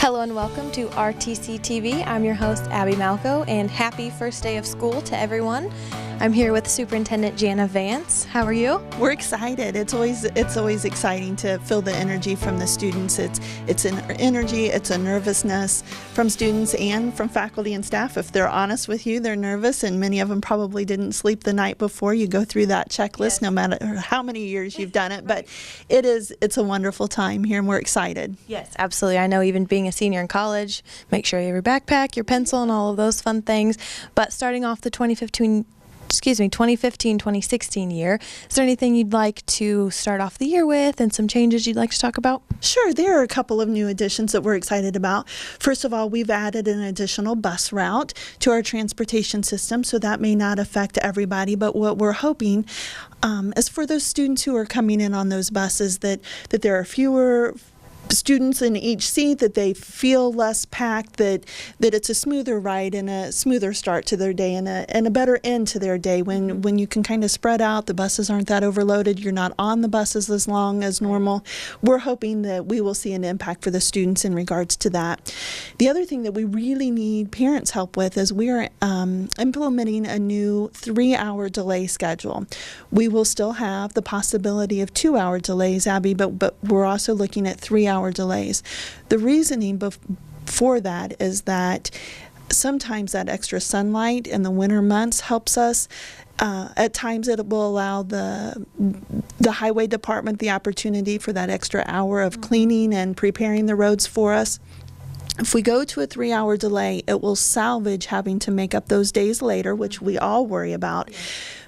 Hello and welcome to RTC TV. I'm your host, Abby Malco, and happy first day of school to everyone. I'm here with Superintendent Jana Vance. How are you? We're excited. It's always exciting to feel the energy from the students. It's an energy, it's a nervousness from students and from faculty and staff. If they're honest with you, they're nervous, and many of them probably didn't sleep the night before. You go through that checklist, yes, no matter how many years you've done it, but it's a wonderful time here, and we're excited. Yes, absolutely. I know, even being a senior in college, make sure you have your backpack, your pencil, and all of those fun things. But starting off the 2015-2016 year, is there anything you'd like to start off the year with and some changes you'd like to talk about? Sure, there are a couple of new additions that we're excited about. First of all, we've added an additional bus route to our transportation system, so that may not affect everybody, but what we're hoping is for those students who are coming in on those buses that there are fewer students in each seat, that they feel less packed, that it's a smoother ride and a smoother start to their day and a better end to their day when you can kind of spread out. The buses aren't that overloaded. You're not on the buses as long as normal. We're hoping that we will see an impact for the students in regards to that. The other thing that we really need parents' help with is we are implementing a new 3-hour delay schedule. We will still have the possibility of 2-hour delays, Abby, but we're also looking at 3-hour delays. The reasoning for that is that sometimes that extra sunlight in the winter months helps us. At times it will allow the highway department the opportunity for that extra hour of cleaning and preparing the roads for us. If we go to a 3-hour delay, it will salvage having to make up those days later, which we all worry about.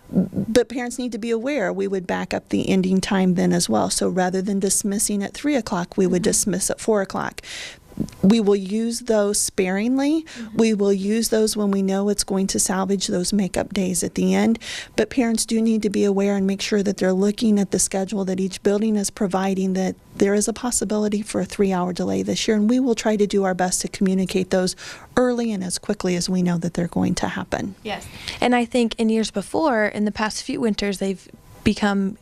But parents need to be aware we would back up the ending time then as well. So rather than dismissing at 3 o'clock, we would dismiss at 4 o'clock. We will use those sparingly. We will use those when we know it's going to salvage those makeup days at the end. But parents do need to be aware and make sure that they're looking at the schedule that each building is providing, that there is a possibility for a 3-hour delay this year, and we will try to do our best to communicate those early and as quickly as we know that they're going to happen. Yes, and I think in years before, in the past few winters, they've become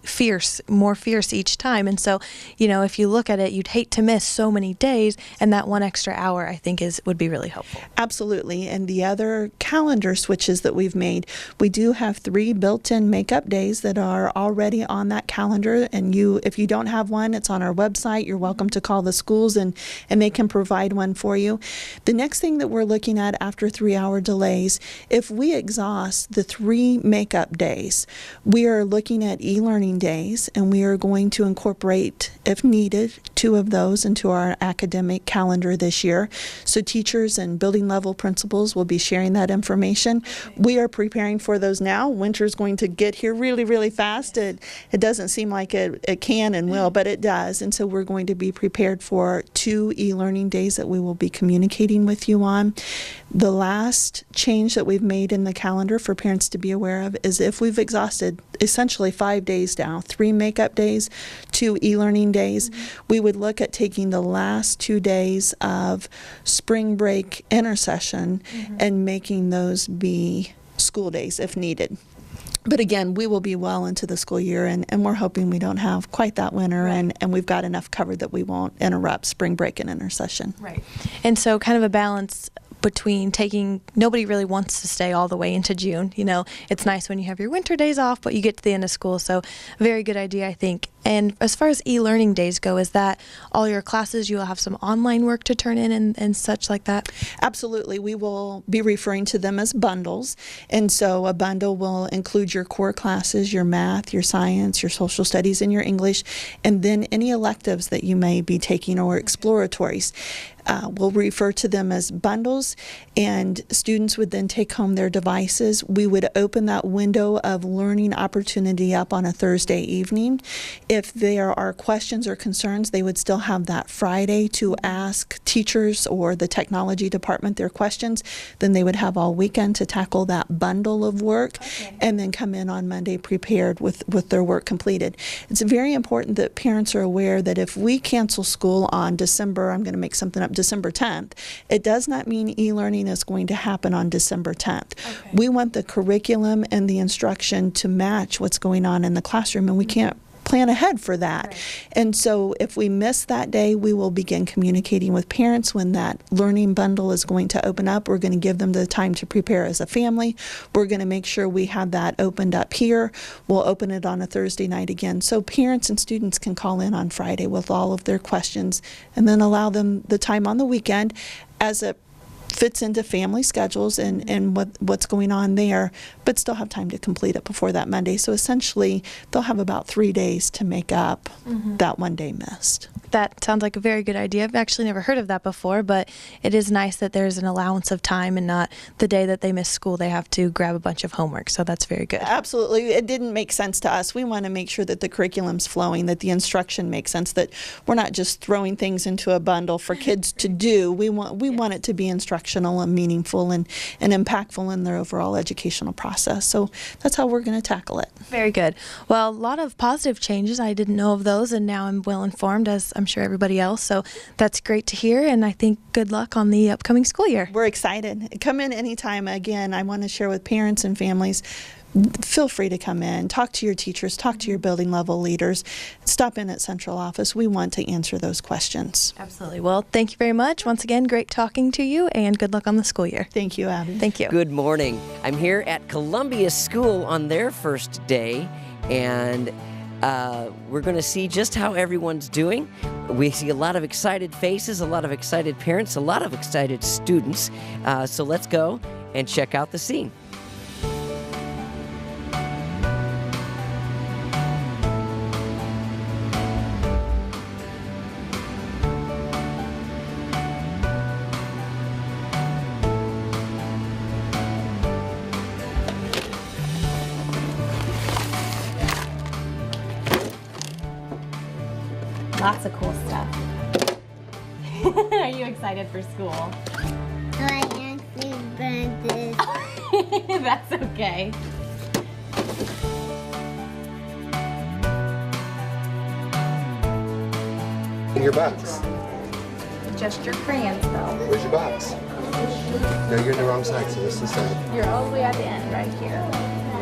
more fierce each time. And so, if you look at it, you'd hate to miss so many days, and that one extra hour, I think, would be really helpful. Absolutely. And the other calendar switches that we've made, we do have 3 built-in makeup days that are already on that calendar. And if you don't have one, it's on our website. You're welcome to call the schools and they can provide one for you. The next thing that we're looking at after 3-hour delays, if we exhaust the 3 makeup days, we are looking at e-learning days, and we are going to incorporate, if needed, 2 of those into our academic calendar this year. So teachers and building level principals will be sharing that information. We are preparing for those now. Winter's going to get here really, really fast. It doesn't seem like it can and will, but it does. And so we're going to be prepared for 2 e-learning days that we will be communicating with you on. The last change that we've made in the calendar for parents to be aware of is if we've exhausted essentially 5 days now, 3 makeup days, 2 e-learning days, we would look at taking the last 2 days of spring break intercession and making those be school days if needed. But again, we will be well into the school year, and we're hoping we don't have quite that winter, and we've got enough covered that we won't interrupt spring break and intercession. Right. And so kind of a balance between nobody really wants to stay all the way into June. It's nice when you have your winter days off, but you get to the end of school. So very good idea, I think. And as far as e-learning days go, is that all your classes, you'll have some online work to turn in and such like that? Absolutely. We will be referring to them as bundles. And so a bundle will include your core classes, your math, your science, your social studies, and your English, and then any electives that you may be taking or exploratories. We'll refer to them as bundles, and students would then take home their devices. We would open that window of learning opportunity up on a Thursday evening. If there are questions or concerns, they would still have that Friday to ask teachers or the technology department their questions. Then they would have all weekend to tackle that bundle of work, and then come in on Monday prepared with their work completed. It's very important that parents are aware that if we cancel school on December 10th, it does not mean e-learning is going to happen on December 10th. We want the curriculum and the instruction to match what's going on in the classroom, and we can't plan ahead for that. Right. And so if we miss that day, we will begin communicating with parents when that learning bundle is going to open up. We're going to give them the time to prepare as a family. We're going to make sure we have that opened up here. We'll open it on a Thursday night again. So parents and students can call in on Friday with all of their questions, and then allow them the time on the weekend as it fits into family schedules and what's going on there, but still have time to complete it before that Monday. So essentially, they'll have about 3 days to make up that one day missed. That sounds like a very good idea. I've actually never heard of that before, but it is nice that there's an allowance of time and not the day that they miss school they have to grab a bunch of homework. So that's very good. Absolutely. It didn't make sense to us. We want to make sure that the curriculum's flowing, that the instruction makes sense, that we're not just throwing things into a bundle for kids to do. We want it to be instructional and meaningful and impactful in their overall educational process. So that's how we're going to tackle it. Very good. Well, a lot of positive changes. I didn't know of those, and now I'm well informed, as I'm sure everybody else. So that's great to hear, and I think good luck on the upcoming school year. We're excited. Come in anytime. Again, I want to share with parents and families. Feel free to come in, talk to your teachers, talk to your building level leaders, stop in at central office. We want to answer those questions. Absolutely. Well, thank you very much. Once again, great talking to you, and good luck on the school year. Thank you, Abby. Thank you. Good morning. I'm here at Columbia School on their first day, and we're going to see just how everyone's doing. We see a lot of excited faces, a lot of excited parents, a lot of excited students. So let's go and check out the scene. Lots of cool stuff. Are you excited for school? I actually burned this. That's okay. In your box. Just your crayons, though. Where's your box? No, you're in the wrong side, so this is the side. You're all the way at the end, right here.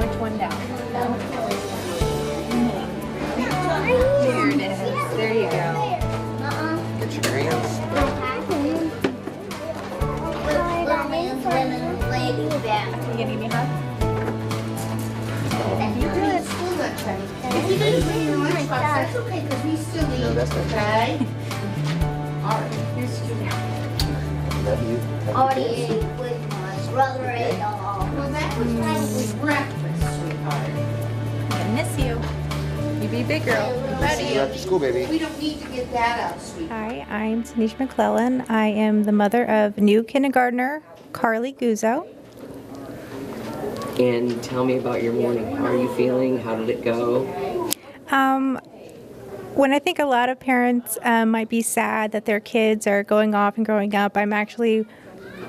Which one down? No. Here it is. There you go. Get your crayons. Can you give me a hug? That's okay, because we still need. No, that's not Okay? Alright, here's two now. Love you. Already ate with my brother ate all. Well, that was probably breakfast, sweetheart. I miss you. You be big girl. See you after school, baby. We don't need to get that out, sweetheart. Hi, I'm Tanisha McClellan. I am the mother of new kindergartner Carly Guzzo. And tell me about your morning. How are you feeling? How did it go? When I think a lot of parents might be sad that their kids are going off and growing up, I'm actually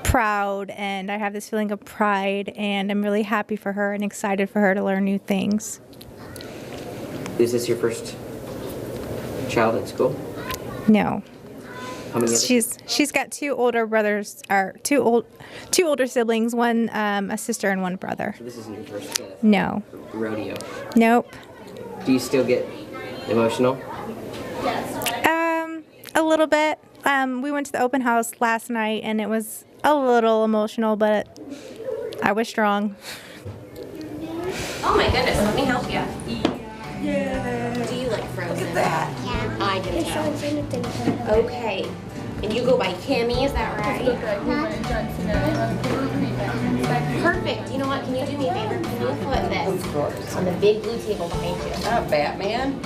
proud, and I have this feeling of pride, and I'm really happy for her and excited for her to learn new things. Is this your first child at school? No. How many other? She's got two older brothers, or two older siblings, one a sister and one brother. So this isn't your first No. rodeo. Nope. Do you still get emotional? A little bit. We went to the open house last night, and it was a little emotional, but I was strong. Oh my goodness, let me help you. Yeah. Do you like Frozen? Look at that. Yeah. I can tell. Okay. And you go by Kimmy, is that right? Perfect. You know what? Can you do me a favor? Can you put this on the big blue table behind you? Oh, Batman.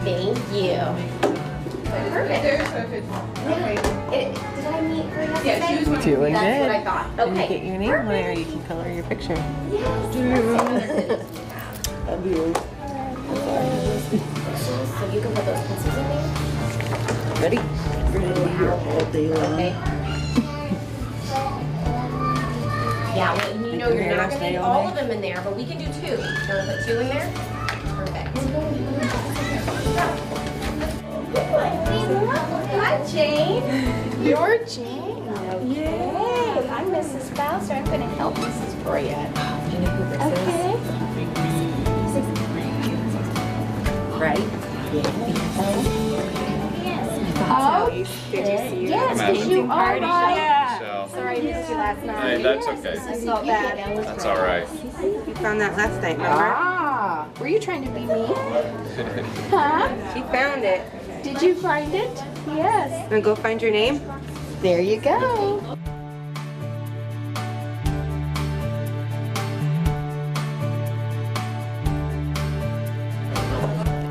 Thank you. Perfect. Did I meet her yesterday? Yeah, she was one of Doing the- That's what I thought. Okay. Get your name on there, you can color your picture. So you can put those pencils in there? Ready? Okay. Yeah, well, you know you're not gonna get all of them in there, but we can do two. You want to put two in there? Perfect. Hi, Jane. You're Jane. Yay. I'm Mrs. Bowser. I'm gonna help Mrs. Bria. Do you know who this is? right? Oh, did you see you? Yes, did you? All right. So, Sorry I missed you last night. hey, that's okay. I felt bad. That's all right. You found that last night, remember? Ah, were you trying to be me? Huh? She found it. Did you find it? Yes. Wanna go find your name? There you go.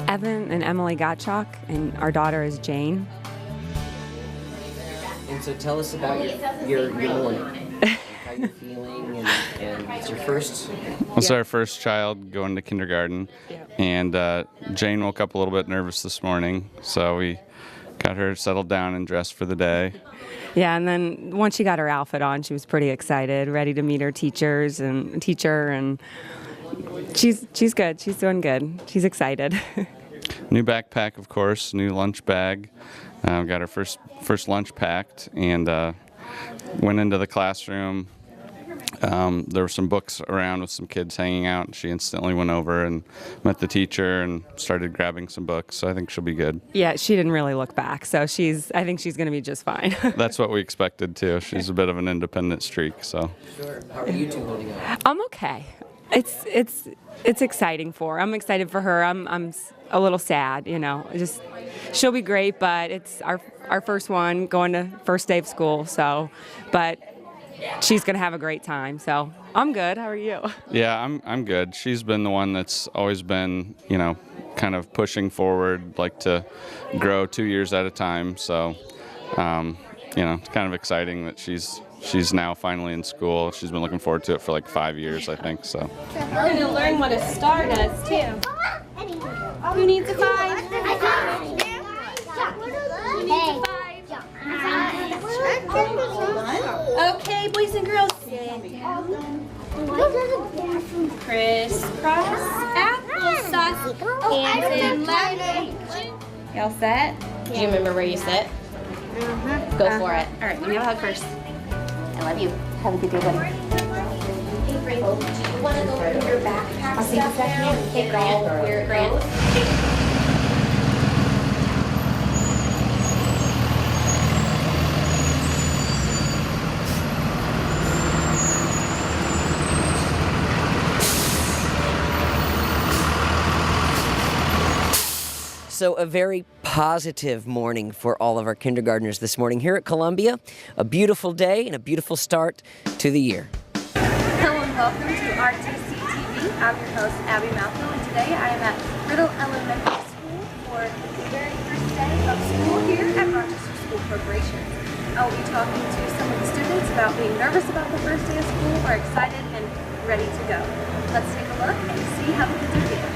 Evan and Emily Gottschalk, and our daughter is Jane. And so tell us about your morning. How you're feeling, and it's your first. It's our first child going to kindergarten, and Jane woke up a little bit nervous this morning, so we got her settled down and dressed for the day. Yeah, and then once she got her outfit on, she was pretty excited, ready to meet her teacher, and she's good. She's doing good. She's excited. New backpack, of course, new lunch bag. Got her first lunch packed, and went into the classroom. There were some books around with some kids hanging out, and she instantly went over and met the teacher and started grabbing some books, so I think she'll be good. Yeah, she didn't really look back, so I think she's going to be just fine. That's what we expected, too. She's a bit of an independent streak, so. Sure. How are you two holding up? I'm okay. It's exciting for her. I'm excited for her. I'm a little sad, just she'll be great, but it's our first one going to first day of school, so, but she's going to have a great time, so I'm good. How are you? Yeah, I'm good. She's been the one that's always been, kind of pushing forward, like to grow 2 years at a time. So, it's kind of exciting that she's now finally in school. She's been looking forward to it for like 5 years, I think. So. We're going to learn what a star does, too. Who needs a 5? Who needs a 5? Okay, boys and girls, sit down. Crisscross applesauce. Hands in left. Y'all set? Do you remember where you sit? Go for it. All right, let me have a hug first. I love you. Have a good day, buddy. Hey, Grant, do you want to go through your backpack stuff now? Hey, Grant. Here, Grant. So a very positive morning for all of our kindergartners this morning here at Columbia. A beautiful day and a beautiful start to the year. Hello and welcome to RTC TV. I'm your host, Abby Malcolm, and today I am at Riddle Elementary School for the very first day of school here at Rochester School Corporation. I'll be talking to some of the students about being nervous about the first day of school or excited and ready to go. Let's take a look and see how the kids are feeling.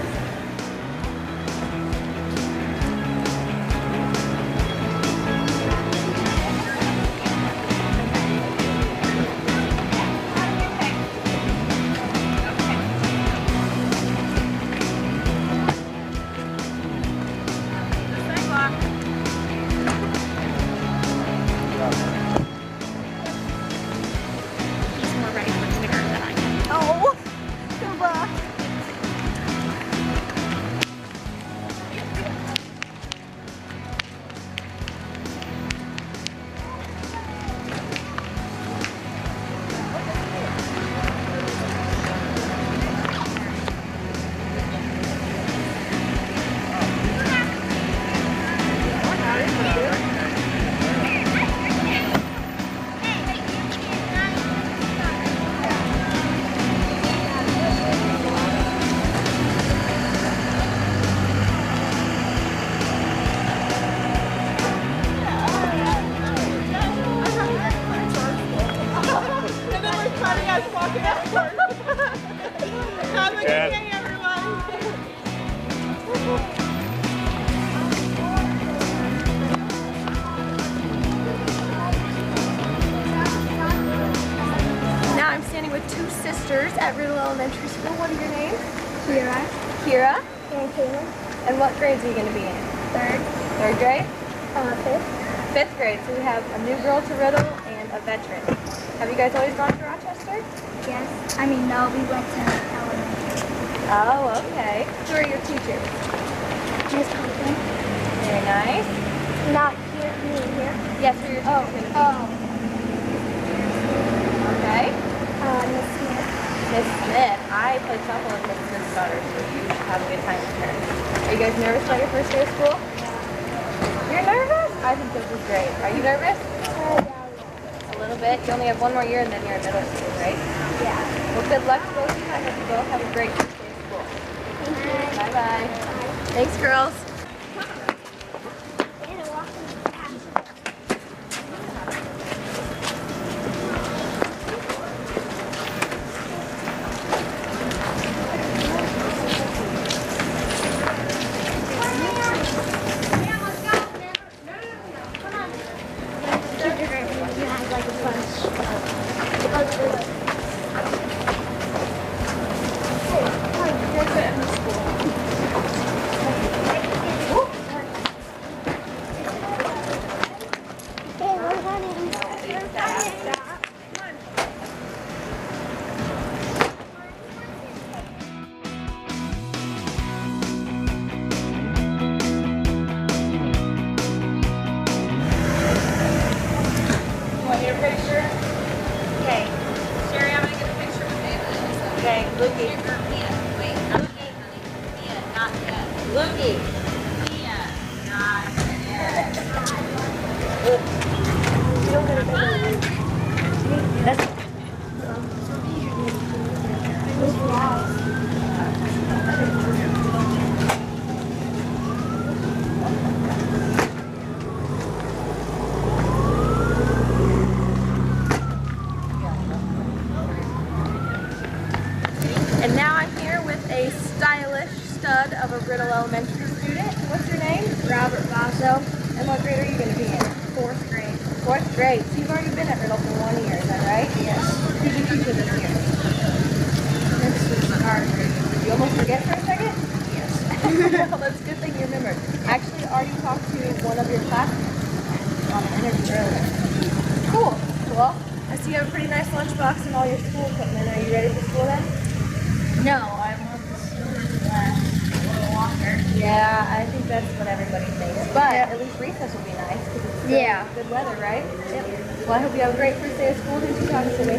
Now I'm standing with two sisters at Riddle Elementary School. What are your names? Kira. And Taylor. And what grades are you going to be in? Third grade? Fifth grade. So we have a new girl to Riddle and a veteran. Have you guys always gone to Rochester? Yes. I mean, no, we went to elementary. Oh, okay. Who are your teachers? Miss Thompson. Very nice. Not here, me here. Yes, for your Oh, gonna be. Okay. Miss Smith. Miss Smith. I played softball with Miss Smith's daughter, so you should have a good time with her. Are you guys nervous about your first day of school? You're nervous? I think this is great. Are you nervous? A little bit. You only have one more year and then you're in middle school, right? Yeah. Well, good luck to both of you. I hope you both have a great first day of school. Bye-bye. Thanks, girls. And now I'm here with a stylish stud of a Riddle Elementary student. What's your name? Robert Basso. And what grade are you going to be in? 4th grade. 4th grade. So you've already been at Riddle for 1 year, is that right? Yes. Who did you teach with this year? This was hard. Did you almost forget for a second? Yes. Well, that's a good thing you remembered. Actually, I already talked to one of your classmates on an interview earlier. Cool. Well, I see you have a pretty nice lunchbox and all your school equipment. Are you ready for school then? No, I want this to last a little longer. Yeah, I think that's what everybody thinks. But at least recess will be nice because it's good weather, right? Yep. Well, I hope you have a great first day of school. Thanks for talking to me.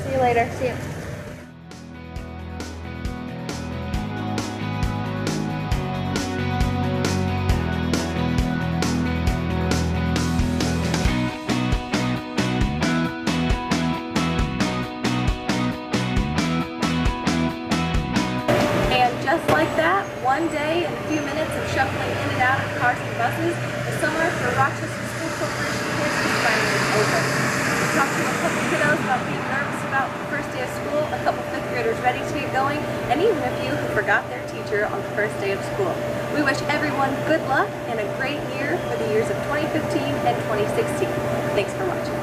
See you later. See you. Just like that, one day and a few minutes of shuffling in and out of cars and buses, the summer for Rochester School Corporation kids is finally over. We talked to a couple kiddos about being nervous about the first day of school, a couple 5th graders ready to get going, and even a few who forgot their teacher on the first day of school. We wish everyone good luck and a great year for the years of 2015 and 2016. Thanks for watching.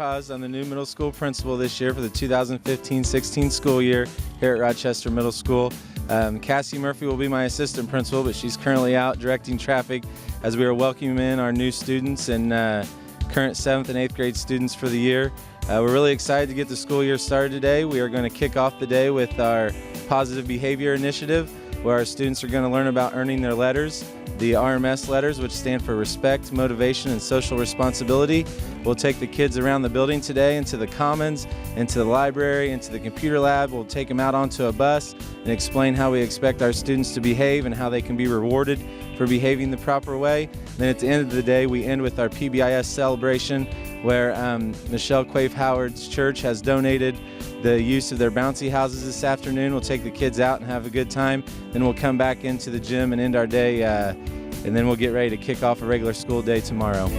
I'm the new middle school principal this year for the 2015-16 school year here at Rochester Middle School. Cassie Murphy will be my assistant principal, but she's currently out directing traffic as we are welcoming in our new students and current 7th and 8th grade students for the year. We're really excited to get the school year started today. We are going to kick off the day with our Positive Behavior Initiative, where our students are going to learn about earning their letters, the RMS letters, which stand for Respect, Motivation, and Social Responsibility. We'll take the kids around the building today into the commons, into the library, into the computer lab. We'll take them out onto a bus and explain how we expect our students to behave and how they can be rewarded for behaving the proper way. Then at the end of the day, we end with our PBIS celebration, where Michelle Quaife Howard's church has donated the use of their bouncy houses this afternoon. We'll take the kids out and have a good time. Then we'll come back into the gym and end our day, and then we'll get ready to kick off a regular school day tomorrow.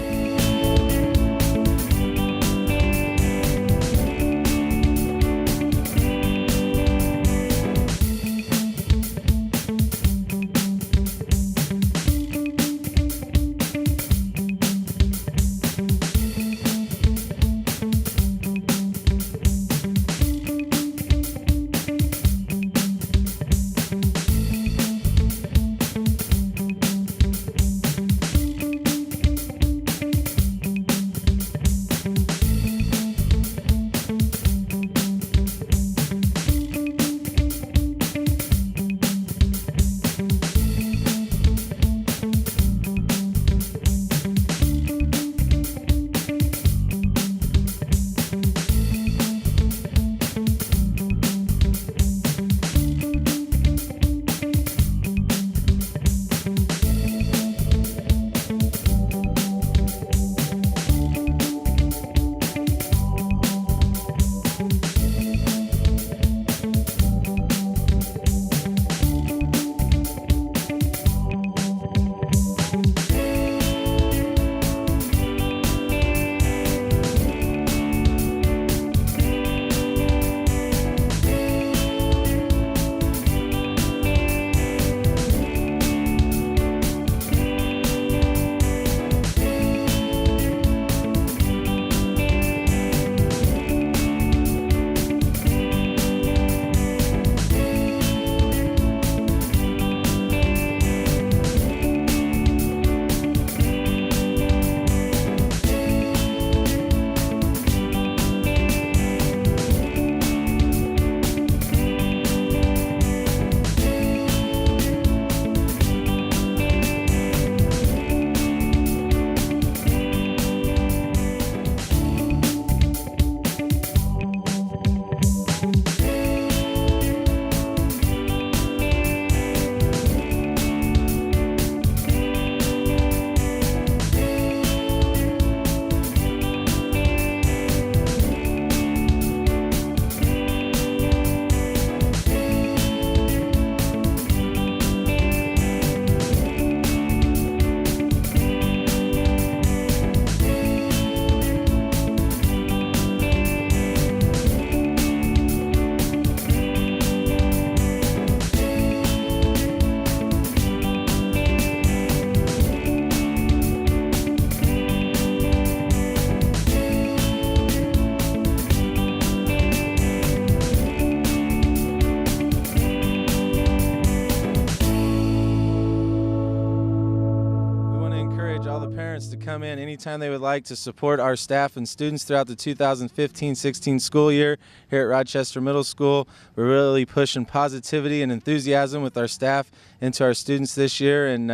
come in anytime they would like to support our staff and students throughout the 2015-16 school year here at Rochester Middle School. We're really pushing positivity and enthusiasm with our staff into our students this year, and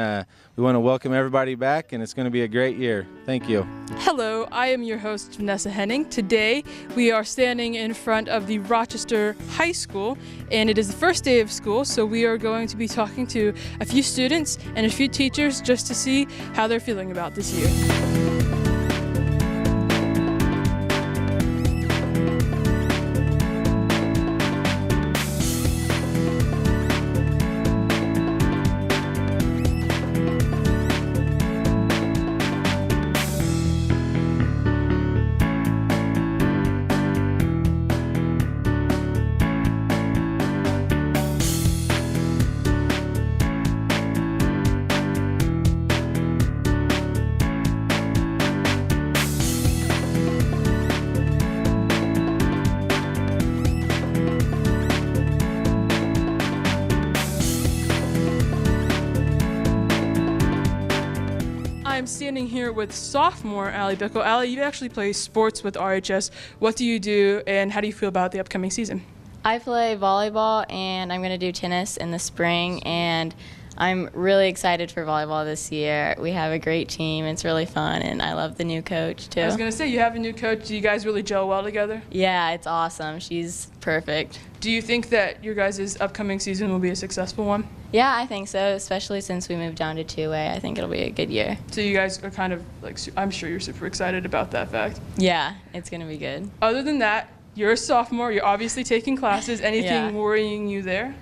we want to welcome everybody back, and it's going to be a great year. Thank you. Hello, I am your host, Vanessa Henning. Today, we are standing in front of the Rochester High School, and it is the first day of school, so we are going to be talking to a few students and a few teachers just to see how they're feeling about this year. I'm standing here with sophomore Allie Bickle. Allie, you actually play sports with RHS. What do you do, and how do you feel about the upcoming season? I play volleyball, and I'm going to do tennis in the spring, and I'm really excited for volleyball this year. We have a great team. It's really fun, and I love the new coach, too. I was going to say, you have a new coach. Do you guys really gel well together? Yeah, it's awesome. She's perfect. Do you think that your guys' upcoming season will be a successful one? Yeah, I think so, especially since we moved down to 2A. I think it'll be a good year. So you guys are kind of, like, I'm sure you're super excited about that fact. Yeah, it's going to be good. Other than that, you're a sophomore. You're obviously taking classes. Anything worrying you there?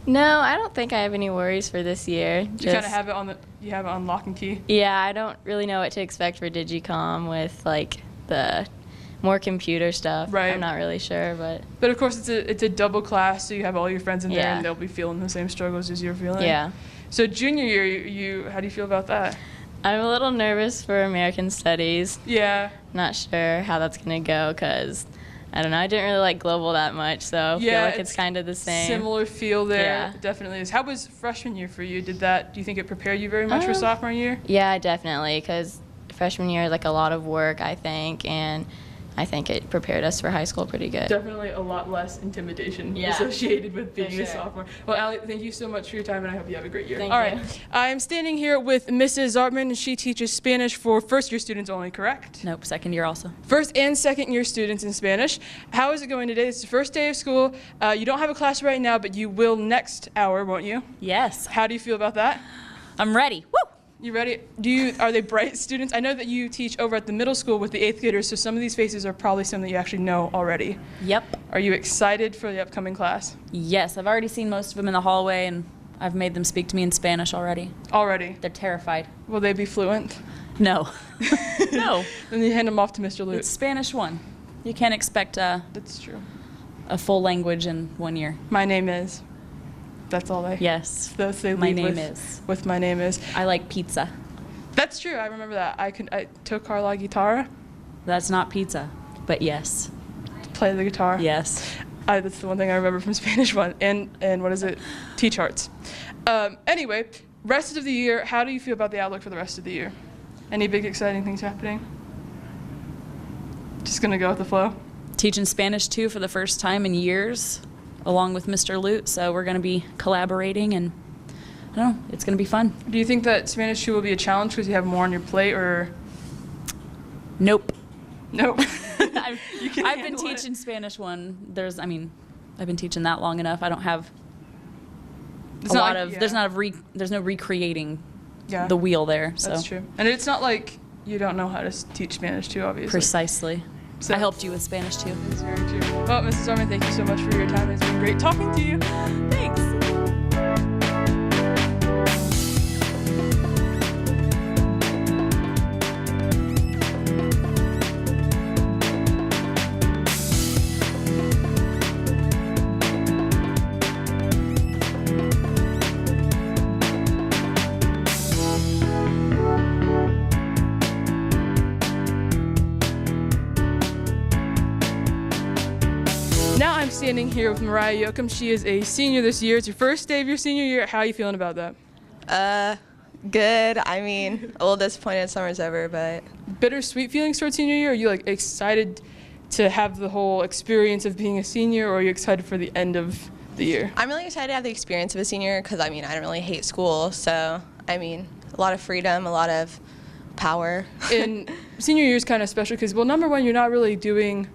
No, I don't think I have any worries for this year. You kind of have it on lock and key? Yeah, I don't really know what to expect for Digicom with, like, the more computer stuff. Right. I'm not really sure, but. But of course, it's a double class, so you have all your friends in there, Yeah. and they'll be feeling the same struggles as you're feeling. Yeah. So junior year, you how do you feel about that? I'm a little nervous for American Studies. Yeah. Not sure how that's gonna go, cause I don't know. I didn't really like global that much, so I feel like it's kind of the same. Similar feel there. Yeah. It definitely is. How was freshman year for you? Do you think it prepared you very much for sophomore year? Yeah, definitely, because freshman year is like a lot of work, I think, and I think it prepared us for high school pretty good. Definitely a lot less intimidation associated with being a sophomore. Well, Allie, thank you so much for your time, and I hope you have a great year. Thank All you. right. I'm standing here with Mrs. Zartman, and she teaches Spanish for first-year students only, correct? Nope, second year also. First and second-year students in Spanish. How is it going today? It's the first day of school. You don't have a class right now, but you will next hour, won't you? Yes. How do you feel about that? I'm ready. Woo! You ready? Are they bright students? I know that you teach over at the middle school with the 8th graders, so some of these faces are probably some that you actually know already. Yep. Are you excited for the upcoming class? Yes, I've already seen most of them in the hallway, and I've made them speak to me in Spanish already. Already? They're terrified. Will they be fluent? No. No. Then you hand them off to Mr. Lute. It's Spanish 1. You can't expect That's true. a full language in 1 year. My name is. That's all they. Yes. They My lead name is. With my name is. I like pizza. That's true. I remember that. I tocar la guitarra. That's not pizza, but yes. Play the guitar. Yes. That's the one thing I remember from Spanish 1. And what is it? T-charts. Anyway, rest of the year, how do you feel about the outlook for the rest of the year? Any big exciting things happening? Just gonna go with the flow? Teaching Spanish 2 for the first time in years, along with Mr. Lute, so we're going to be collaborating, and I don't know, it's going to be fun. Do you think that Spanish 2 will be a challenge because you have more on your plate, or? Nope. Nope. I've been teaching Spanish 1. I've been teaching that long enough. I don't have there's no recreating the wheel there. So. That's true. And it's not like you don't know how to teach Spanish 2, obviously. Precisely. So, I helped you with Spanish 2. That's very true. Well, Mrs. Armin, thank you so much for your time. It's been great talking to you. Thanks. Now I'm standing here with Mariah Yoakum. She is a senior this year. It's your first day of your senior year. How are you feeling about that? Good. I mean, a little disappointed summer's over, but Bittersweet feelings towards senior year? Are you like excited to have the whole experience of being a senior, or are you excited for the end of the year? I'm really excited to have the experience of a senior because, I mean, I don't really hate school. So, I mean, a lot of freedom, a lot of power. And senior year is kind of special because, well, number one, you're not doing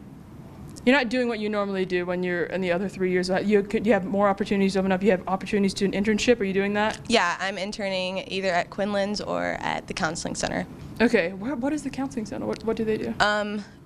what you normally do when you're in the other 3 years. You have more opportunities open up. You have opportunities to do an internship. Are you doing that? Yeah, I'm interning either at Quinlan's or at the counseling center. Okay, what is the counseling center? What do they do?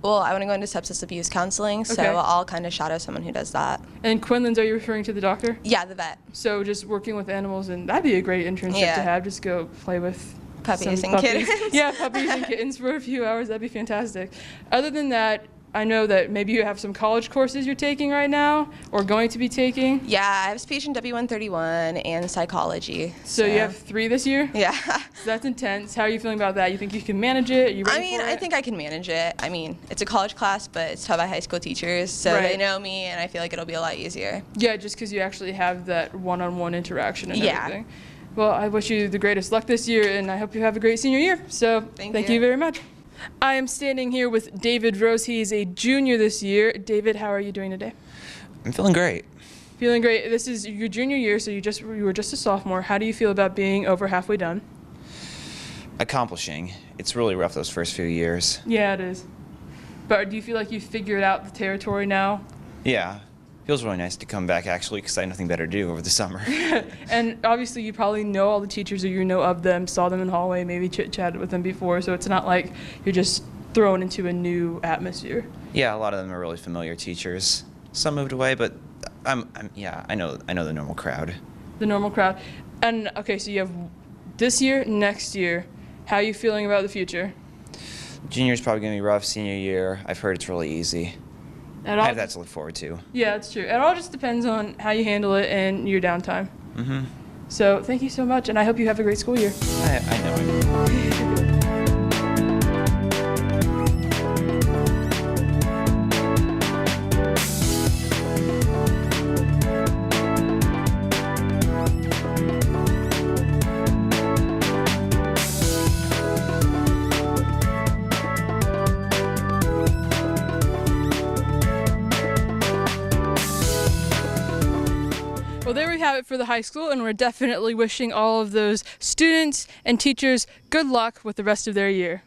Well, I want to go into substance abuse counseling, so Okay. I'll kind of shadow someone who does that. And Quinlan's, are you referring to the doctor? Yeah, the vet. So just working with animals, and that'd be a great internship Yeah. to have. Just go play with Puppies some and kittens. Yeah, puppies and kittens for a few hours. That'd be fantastic. Other than that, I know that maybe you have some college courses you're taking right now or going to be taking. Yeah, I have speech and W131 and psychology. So you have 3 this year? Yeah. So that's intense. How are you feeling about that? You think you can manage it? Are you ready I mean, for it? I think I can manage it. I mean, it's a college class, but it's taught by high school teachers, so Right. they know me, and I feel like it'll be a lot easier. Yeah, just because you actually have that one-on-one interaction and Yeah. everything. Well, I wish you the greatest luck this year, and I hope you have a great senior year. So thank you very much. I am standing here with David Rose. He is a junior this year. David, how are you doing today? I'm feeling great. Feeling great. This is your junior year, so you were just a sophomore. How do you feel about being over halfway done? Accomplishing. It's really rough those first few years. Yeah, it is. But do you feel like you've figured out the territory now? Yeah. Feels really nice to come back actually because I had nothing better to do over the summer. And obviously you probably know all the teachers, or you know of them, saw them in the hallway, maybe chit-chatted with them before, so it's not like you're just thrown into a new atmosphere. Yeah, a lot of them are really familiar teachers. Some moved away, but I know the normal crowd. The normal crowd. And okay, so you have this year, next year. How are you feeling about the future? Junior's probably going to be rough. Senior year, I've heard it's really easy. I have that to look forward to. Yeah, that's true. It all just depends on how you handle it and your downtime. Mm-hmm. So thank you so much, and I hope you have a great school year. I know. Well, there we have it for the high school, and we're definitely wishing all of those students and teachers good luck with the rest of their year.